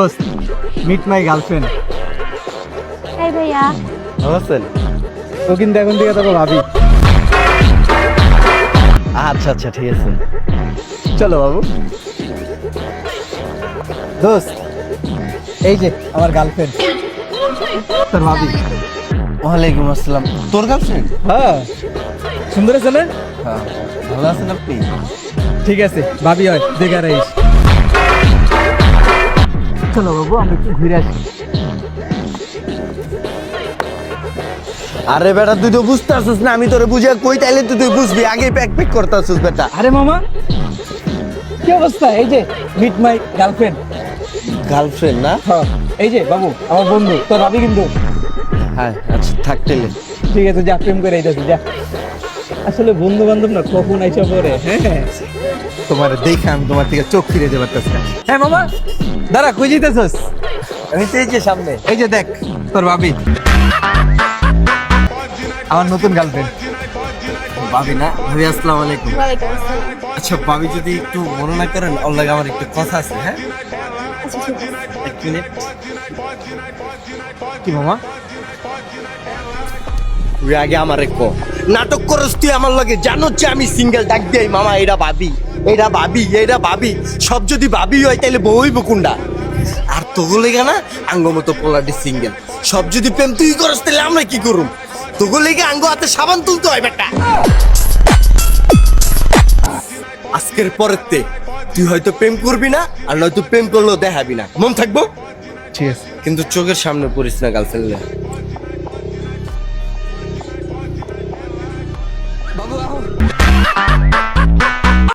দোস্ত, meet my girlfriend. এই ভাইয়া, ভালো আছেন? ও কিন্তু এখন থেকে তোকে ভাবি। আচ্ছা আচ্ছা, ঠিক আছে, চলো বাবু। দোস্ত, এই যে আমার গার্লফ্রেন্ড, তোর ভাবি। ওয়ালাইকুম আসসালাম। তোর গার্লফ্রেন্ড? হ্যাঁ, সুন্দর আছে না? হ্যাঁ, ভালো আছেন আপনি? ঠিক আছে, ভাবি হয় দেখে রাইস। চলো বাবু, আমি একটু ঘুরে আসি। আরে বেটা, তুই তো বুঝতে আসছিস না, আমি তোরে বুঝে কই তাইলে তুই বুঝবি, আগে প্যাক প্যাক করতে আসছিস বেটা। আরে মামা, কি অবস্থা? এই যে মিট মাই গার্লফ্রেন্ড। গার্লফ্রেন্ড না? হ্যাঁ, এই যে বাবু আমার বন্ধু, তোর ভাবি কিন্তু। হ্যাঁ আচ্ছা, থাক তাইলে। ঠিক আছে, যা প্রেম করে এইটাছি, যা। আসলে বন্ধু বান্ধব না কখন আইসা পরে। হ্যাঁ, তোমার দেখে আমি তোমার থেকে চোখ ফিরে যেতে পারতেছি না। হ্যাঁ মামা, দাঁড়া, কই যেতেছস? আমি তো এই যে সামনে। এই যে দেখ, তোর ভাবি, আমার নতুন গার্লফ্রেন্ড। ভাবি না? ভাবি আসসালামু আলাইকুম। ওয়ালাইকুম আসসালাম। আচ্ছা ভাবি, যদি একটু মনে না করেন, ওর লাগে আমার একটু কথা আছে। হ্যাঁ, আচ্ছা ঠিক আছে। এক মিনিট। কি মামা? তুই আগে আমার নাটক করস তুই আমার লগে, জানো যে আমি সিঙ্গেল, ডাক দেই মামা এটা ভাবি, এটা ভাবি, এটা ভাবি, সব যদি ভাবি হয় তাহলে বউই বকুন্ডা। আর তোগুলো না আঙ্গ মতো পোলাটি সিঙ্গেল, সব যদি প্রেম তুই করস তাহলে আমরা কি করুম? তোগুলো আঙ্গ হাতে সাবান তুলতে হয় বেটা। আজকের পরেতে তুই হয়তো প্রেম করবি না, আর নয়তো প্রেম করলেও দেখাবি না, মন থাকবো। ঠিক আছে। কিন্তু চোখের সামনে পড়িস না গার্লফ্রেন্ড।